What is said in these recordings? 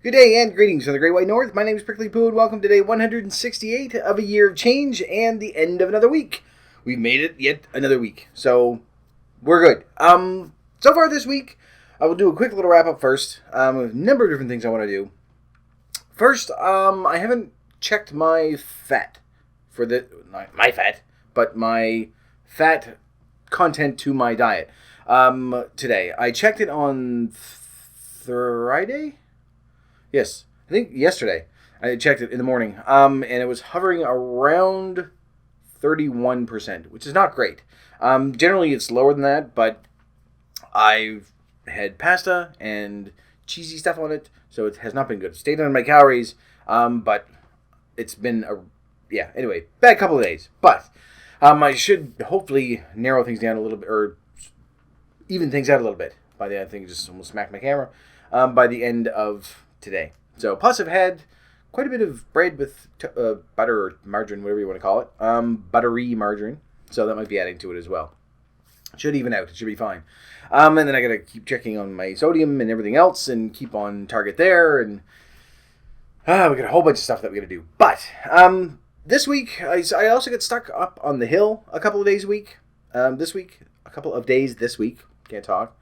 Good day and greetings from the Great White North. My name is Prickly Poo and welcome to day 168 of a year of change and the end of another week. We've made it yet another week, so we're good. So far this week, I will do a quick little wrap up first. A number of different things I want to do. First, I haven't checked my fat for not my fat, but my fat content to my diet. Today, I checked it on Friday. Yes, I think yesterday. I checked it in the morning, and it was hovering around 31%, which is not great. Generally, it's lower than that, but I've had pasta and cheesy stuff on it, so it has not been good. Stayed on my calories, but it's been anyway, bad couple of days. But I should hopefully narrow things down a little bit, or even things out a little bit. By the end, I think just almost smack my camera. By the end of today. So, plus I've had quite a bit of bread with butter or margarine, whatever you want to call it. Buttery margarine. So that might be adding to it as well. It should even out. It should be fine. And then I got to keep checking on my sodium and everything else and keep on target there. And we got a whole bunch of stuff that we got to do. But this week, I also get stuck up on the hill a couple of days a week. This week, a couple of days this week. Can't talk.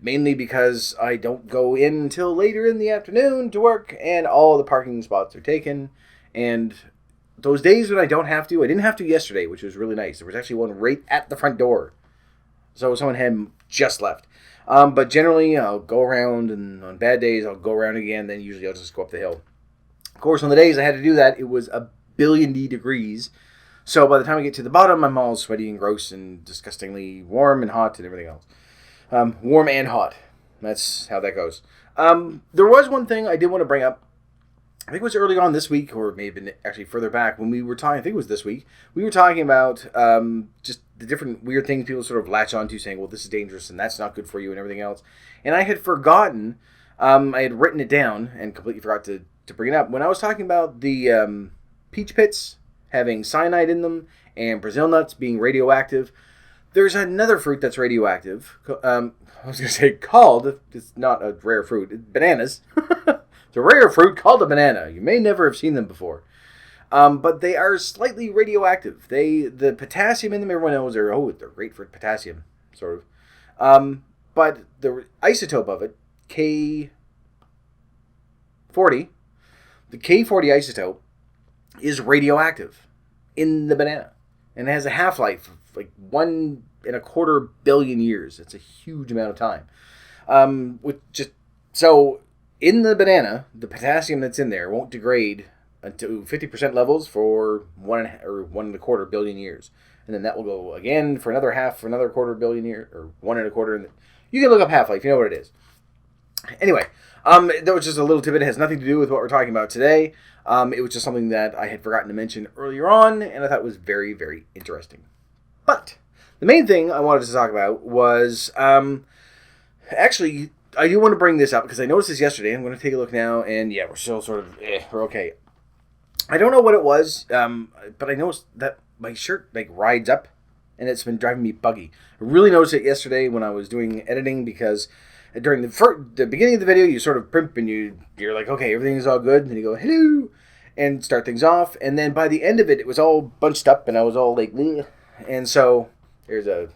Mainly because I don't go in until later in the afternoon to work, and all the parking spots are taken. And those days when I don't have to, I didn't have to yesterday, which was really nice. There was actually one right at the front door. So someone had just left. But generally, I'll go around, and on bad days, I'll go around again. Then usually I'll just go up the hill. Of course, on the days I had to do that, it was a billion degrees. So by the time I get to the bottom, I'm all sweaty and gross and disgustingly warm and hot and everything else. Warm and hot. That's how that goes. There was one thing I did want to bring up. I think it was early on this week, or maybe actually further back, when we were talking, I think it was this week, we were talking about just the different weird things people sort of latch onto, saying, well, this is dangerous and that's not good for you and everything else. And I had forgotten, I had written it down and completely forgot to bring it up. When I was talking about the peach pits having cyanide in them and Brazil nuts being radioactive, there's another fruit that's radioactive. I was going to say called. It's not a rare fruit. It's bananas. It's a rare fruit called a banana. You may never have seen them before. But they are slightly radioactive. The potassium in them, everyone knows they're great for potassium, sort of. But the isotope of it, K40, the K40 isotope is radioactive in the banana. And it has a half-life of like 1.25 billion years. It's a huge amount of time. So in the banana, the potassium that's in there won't degrade to 50% levels for 1.25 billion years. And then that will go again for another half, for another quarter billion years, or 1.25. You can look up half-life. You know what it is. Anyway, that was just a little tidbit. It has nothing to do with what we're talking about today. It was just something that I had forgotten to mention earlier on, and I thought was very, very interesting. But the main thing I wanted to talk about was, actually, I do want to bring this up because I noticed this yesterday. I'm going to take a look now, and yeah, we're still sort of, we're okay. I don't know what it was, but I noticed that my shirt rides up, and it's been driving me buggy. I really noticed it yesterday when I was doing editing because during the beginning of the video, you sort of primp and you're like, okay, everything's all good. And then you go, hello, and start things off. And then by the end of it, it was all bunched up and I was all like, bleh. And so there's a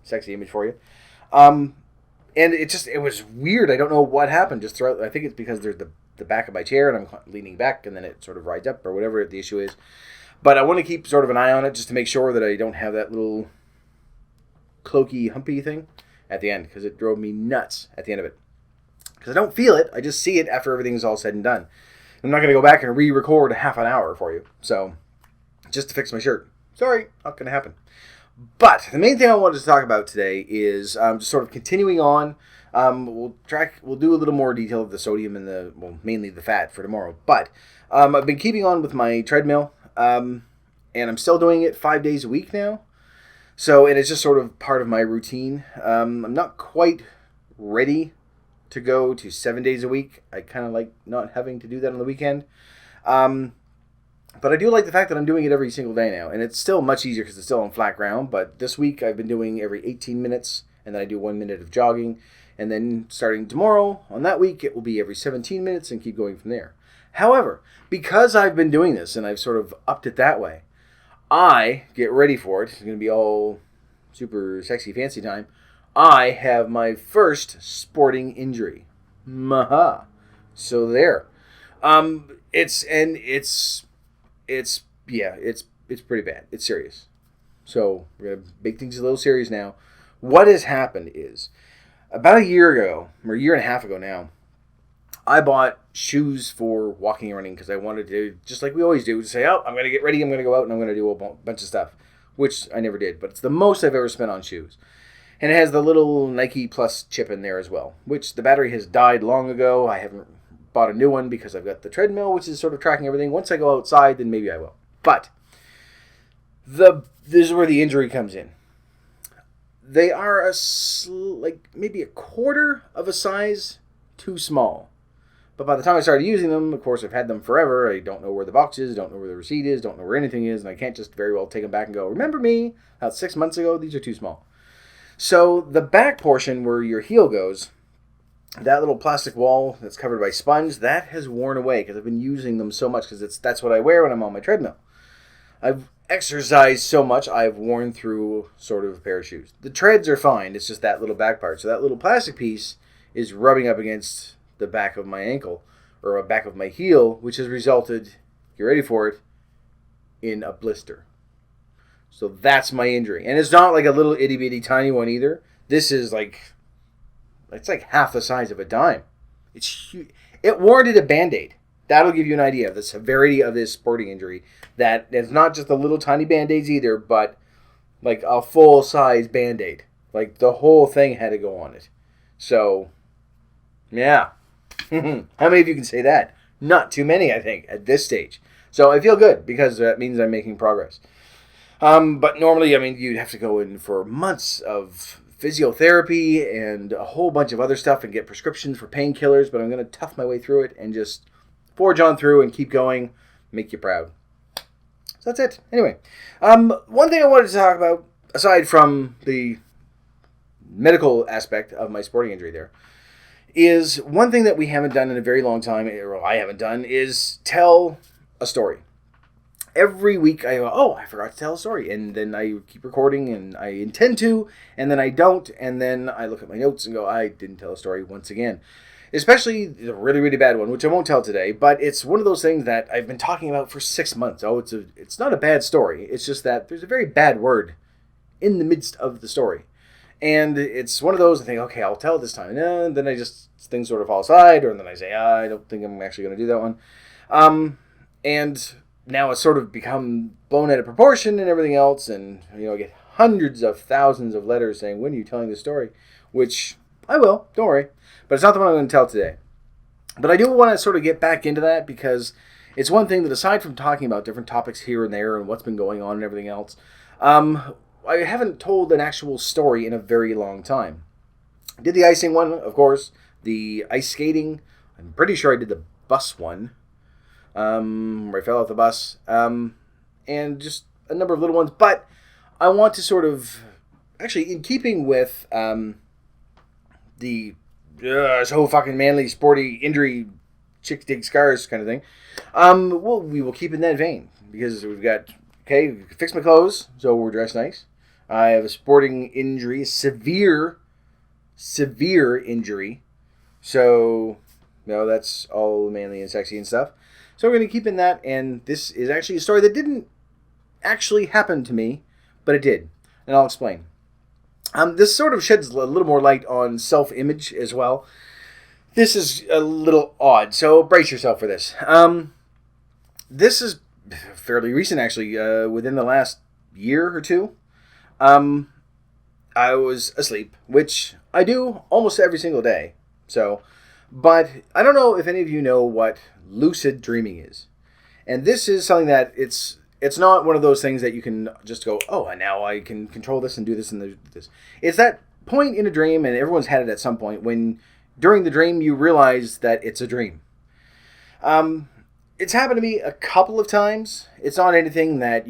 sexy image for you. And it was weird. I don't know what happened just throughout. I think it's because there's the back of my chair and I'm leaning back and then it sort of rides up or whatever the issue is. But I want to keep sort of an eye on it just to make sure that I don't have that little cloaky, humpy thing at the end, because it drove me nuts at the end of it. Because I don't feel it, I just see it after everything's all said and done. I'm not going to go back and re-record a half an hour for you. So, just to fix my shirt. Sorry, not going to happen. But, the main thing I wanted to talk about today is just sort of continuing on. We'll do a little more detail of the sodium and mainly the fat for tomorrow. But, I've been keeping on with my treadmill, and I'm still doing it 5 days a week now. So, and it's just sort of part of my routine. I'm not quite ready to go to 7 days a week. I kind of like not having to do that on the weekend. But I do like the fact that I'm doing it every single day now. And it's still much easier because it's still on flat ground. But this week I've been doing every 18 minutes. And then I do 1 minute of jogging. And then starting tomorrow, on that week, it will be every 17 minutes and keep going from there. However, because I've been doing this and I've sort of upped it that way, get ready for it. It's going to be all super sexy fancy time. I have my first sporting injury. Maha. So there. It's pretty bad. It's serious. So we're going to make things a little serious now. What has happened is, about a year ago, or a year and a half ago now, I bought shoes for walking and running because I wanted to, just like we always do, say, oh, I'm going to get ready, I'm going to go out, and I'm going to do a bunch of stuff, which I never did. But it's the most I've ever spent on shoes. And it has the little Nike Plus chip in there as well, which the battery has died long ago. I haven't bought a new one because I've got the treadmill, which is sort of tracking everything. Once I go outside, then maybe I will. But this is where the injury comes in. They are maybe a quarter of a size too small. But by the time I started using them, of course, I've had them forever. I don't know where the box is, don't know where the receipt is, don't know where anything is, and I can't just very well take them back and go, remember me? About 6 months ago, these are too small. So the back portion where your heel goes, that little plastic wall that's covered by sponge, that has worn away because I've been using them so much because that's what I wear when I'm on my treadmill. I've exercised so much, I've worn through sort of a pair of shoes. The treads are fine, it's just that little back part. So that little plastic piece is rubbing up against the back of my ankle, or back of my heel, which has resulted, get ready for it, in a blister. So that's my injury. And it's not like a little itty bitty tiny one either. This is it's like half the size of a dime. It's huge. It warranted a Band-Aid. That'll give you an idea of the severity of this sporting injury. That it's not just the little tiny Band-Aids either, but like a full size Band-Aid. Like the whole thing had to go on it. So, yeah. How many of you can say that? Not too many, I think, at this stage. So I feel good because that means I'm making progress. But normally, you'd have to go in for months of physiotherapy and a whole bunch of other stuff and get prescriptions for painkillers, but I'm going to tough my way through it and just forge on through and keep going, make you proud. So that's it. Anyway, one thing I wanted to talk about, aside from the medical aspect of my sporting injury there, is one thing that we haven't done in a very long time, or I haven't done, is tell a story. Every week I go, oh, I forgot to tell a story. And then I keep recording and I intend to, and then I don't. And then I look at my notes and go, I didn't tell a story once again. Especially the really, really bad one, which I won't tell today. But it's one of those things that I've been talking about for 6 months. Oh, it's not a bad story. It's just that there's a very bad word in the midst of the story. And it's one of those I think, okay, I'll tell it this time. And then things sort of fall aside, or then I say, I don't think I'm actually going to do that one. And now it's sort of become blown out of proportion and everything else. And, I get hundreds of thousands of letters saying, when are you telling the story? Which I will, don't worry. But it's not the one I'm going to tell today. But I do want to sort of get back into that because it's one thing that aside from talking about different topics here and there and what's been going on and everything else, I haven't told an actual story in a very long time. I did the icing one, of course. The ice skating. I'm pretty sure I did the bus one. Where I fell off the bus. And just a number of little ones. But I want to sort of, actually, in keeping with the so fucking manly, sporty, injury, chick dig scars kind of thing, we will keep in that vein. Because we've got, fix my clothes, so we're dressed nice. I have a sporting injury, severe injury. So, that's all manly and sexy and stuff. So we're going to keep in that, and this is actually a story that didn't actually happen to me, but it did, and I'll explain. This sort of sheds a little more light on self-image as well. This is a little odd, so brace yourself for this. This is fairly recent, actually, within the last year or two. I was asleep, which I do almost every single day. But I don't know if any of you know what lucid dreaming is. And this is something that it's not one of those things that you can just go, oh, and now I can control this and do this and do this. It's that point in a dream, and everyone's had it at some point, when during the dream you realize that it's a dream. It's happened to me a couple of times. It's not anything that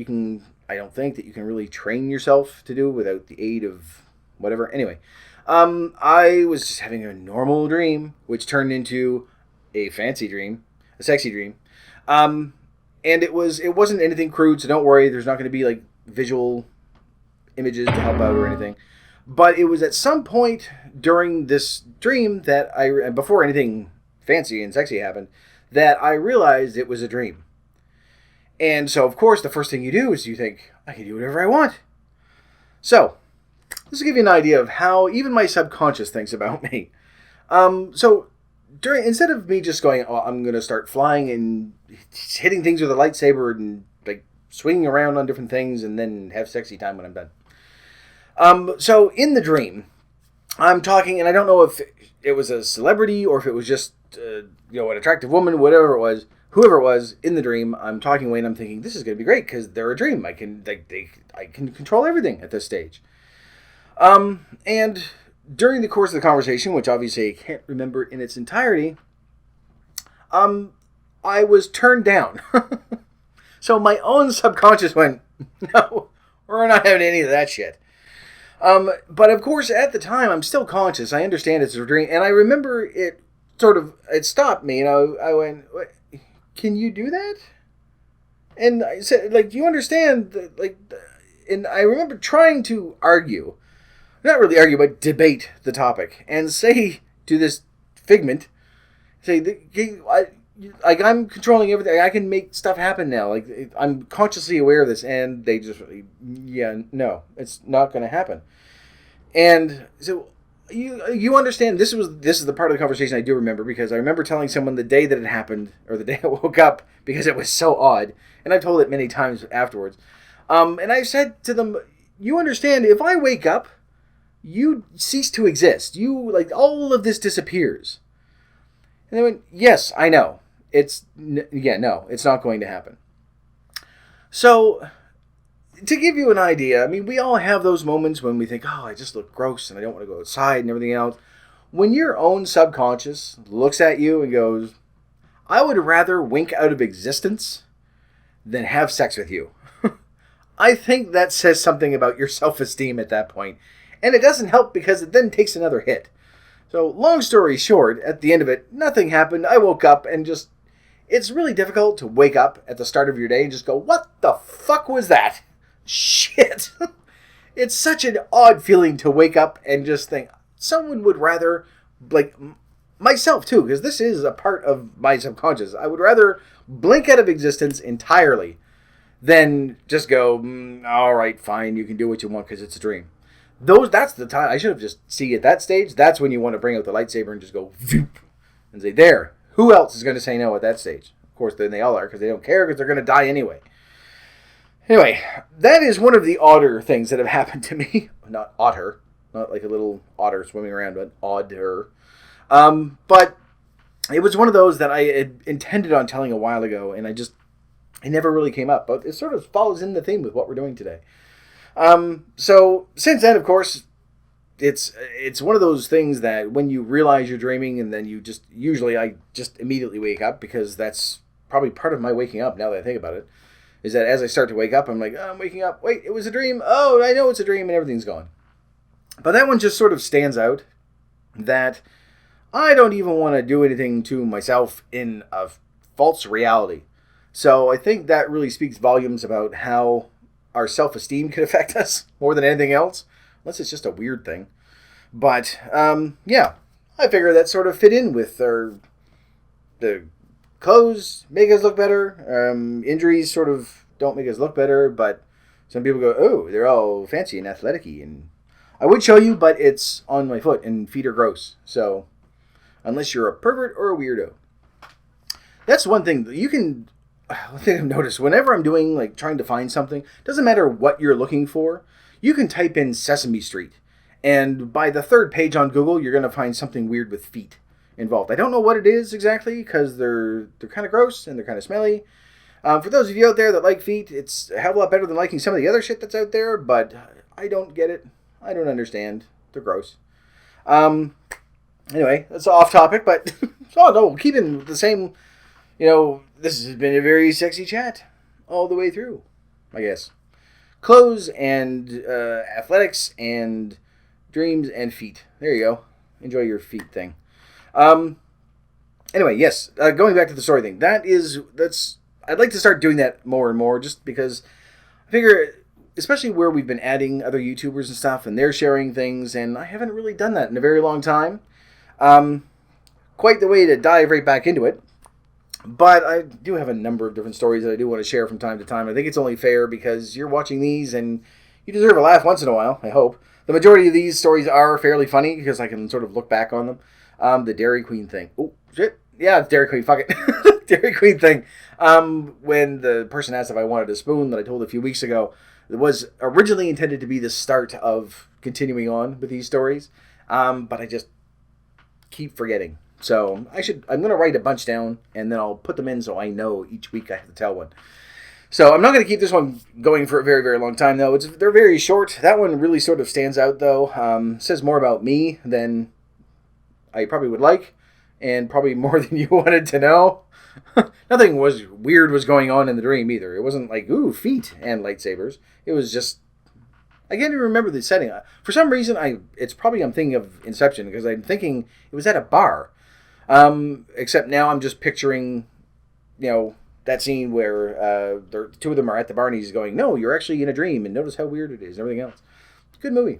I don't think that you can really train yourself to do without the aid of whatever. Anyway, I was just having a normal dream, which turned into a fancy dream, a sexy dream. Um, and it wasn't anything crude, so don't worry. There's not going to be like visual images to help out or anything. But it was at some point during this dream that before anything fancy and sexy happened, that I realized it was a dream. And so, of course, the first thing you do is you think, I can do whatever I want. So, this will give you an idea of how even my subconscious thinks about me. So, instead of me just going, oh, I'm going to start flying and hitting things with a lightsaber and like swinging around on different things and then have sexy time when I'm done. So in the dream, I'm talking, and I don't know if it was a celebrity or if it was just, an attractive woman, whatever it was, whoever it was in the dream. I'm talking away, and I'm thinking this is going to be great because they're a dream. I can control everything at this stage. And during the course of the conversation, which obviously I can't remember in its entirety, I was turned down. So my own subconscious went, no, we're not having any of that shit. But of course, at the time, I'm still conscious. I understand it's a dream. And I remember it stopped me. And I went, can you do that? And I said, do you understand? And I remember trying to argue. Not really argue, but debate the topic. And say to this figment, I'm controlling everything. I can make stuff happen now. I'm consciously aware of this, and they just, no, it's not going to happen. And so you understand. This is the part of the conversation I do remember because I remember telling someone the day that it happened or the day I woke up because it was so odd, and I've told it many times afterwards. And I said to them, you understand? If I wake up, you cease to exist. All of this disappears. And they went, yes, I know. No, it's not going to happen. So, to give you an idea, I mean, we all have those moments when we think, oh, I just look gross and I don't want to go outside and everything else. When your own subconscious looks at you and goes, I would rather wink out of existence than have sex with you. I think that says something about your self-esteem at that point. And it doesn't help because it then takes another hit. So, long story short, at the end of it, nothing happened. I woke up and it's really difficult to wake up at the start of your day and just go, what the fuck was that? Shit. It's such an odd feeling to wake up and just think, someone would rather, myself too, because this is a part of my subconscious. I would rather blink out of existence entirely than just go, all right, fine, you can do what you want because it's a dream. That's the time. I should have just see at that stage. That's when you want to bring out the lightsaber and just go and say, there. Who else is going to say no at that stage? Of course, then they all are because they don't care because they're going to die anyway. Anyway, that is one of the odder things that have happened to me. Not otter, not like a little otter swimming around, but odder. But it was one of those that I had intended on telling a while ago, and it never really came up. But it sort of follows in the theme with what we're doing today. So since then, of course, it's one of those things that when you realize you're dreaming and then I just immediately wake up because that's probably part of my waking up now that I think about it, is that as I start to wake up, I'm like, oh, I'm waking up. Wait, it was a dream. Oh, I know it's a dream and everything's gone. But that one just sort of stands out that I don't even want to do anything to myself in a false reality. So I think that really speaks volumes about how our self-esteem could affect us more than anything else, unless it's just a weird thing. But, I figure that sort of fit in with the clothes make us look better. Injuries sort of don't make us look better, but some people go, oh, they're all fancy and athletic-y. And I would show you, but it's on my foot, and feet are gross. So, unless you're a pervert or a weirdo. That's one thing. One thing I've noticed, whenever I'm doing, trying to find something, doesn't matter what you're looking for, you can type in Sesame Street, and by the third page on Google, you're going to find something weird with feet involved. I don't know what it is exactly, because they're kind of gross, and they're kind of smelly. For those of you out there that like feet, it's a hell of a lot better than liking some of the other shit that's out there, but I don't get it. I don't understand. They're gross. Anyway, that's off topic, but, keeping the same, this has been a very sexy chat all the way through, I guess. Clothes and athletics and Dreams and feet. There you go. Enjoy your feet thing. Anyway, yes. Going back to the story thing. That's. I'd like to start doing that more and more, just because I figure, especially where we've been adding other YouTubers and stuff, and they're sharing things, and I haven't really done that in a very long time. Quite the way to dive right back into it. But I do have a number of different stories that I do want to share from time to time. I think it's only fair because you're watching these and you deserve a laugh once in a while, I hope. The majority of these stories are fairly funny because I can sort of look back on them. The Dairy Queen thing. Oh, shit. Yeah, it's Dairy Queen. Fuck it. Dairy Queen thing. When the person asked if I wanted a spoon that I told a few weeks ago, it was originally intended to be the start of continuing on with these stories. But I just keep forgetting. So I'm going to write a bunch down, and then I'll put them in so I know each week I have to tell one. So I'm not going to keep this one going for a very, very long time, though. They're very short. That one really sort of stands out, though. Says more about me than I probably would like, and probably more than you wanted to know. Nothing weird was going on in the dream, either. It wasn't like, ooh, feet and lightsabers. It was just... I can't even remember the setting. For some reason, I'm thinking of Inception, because I'm thinking it was at a bar. Except now I'm just picturing, that scene where the two of them are at the bar and he's going, no, you're actually in a dream, and notice how weird it is and everything else. Good movie.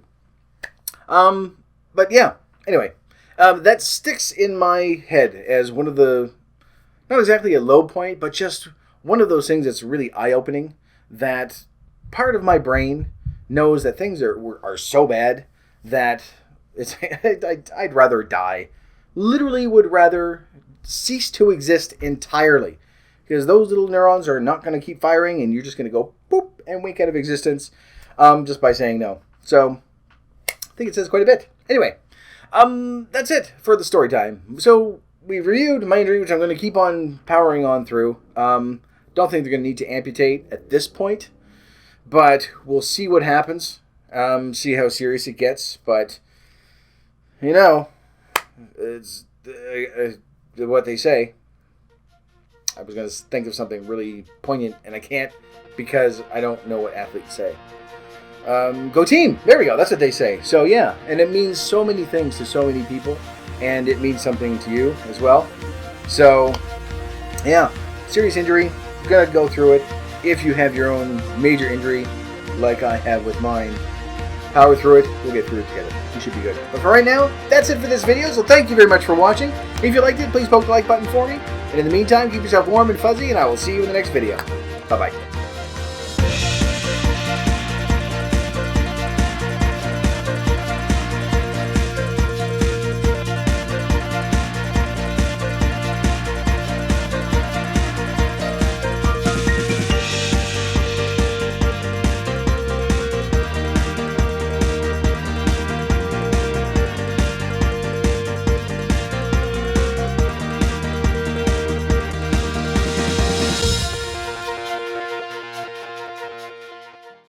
But yeah, anyway, that sticks in my head as one of the, not exactly a low point, but just one of those things that's really eye-opening, that part of my brain knows that things are so bad that I'd rather die. Literally would rather cease to exist entirely, because those little neurons are not going to keep firing, and you're just going to go boop and wink out of existence just by saying no. So I think it says quite a bit. Anyway, that's it for the story time. So we've reviewed my injury, which I'm going to keep on powering on through. Don't think they're going to need to amputate at this point, but we'll see what happens. See how serious it gets. But it's what they say. I was going to think of something really poignant, and I can't because I don't know what athletes say. Go team! There we go. That's what they say. So yeah, and it means so many things to so many people, and it means something to you as well. So yeah, serious injury. You've got to go through it. If you have your own major injury, like I have with mine, power through it. We'll get through it together. You should be good. But for right now, that's it for this video. So thank you very much for watching. If you liked it, please poke the like button for me. And in the meantime, keep yourself warm and fuzzy, and I will see you in the next video. Bye-bye.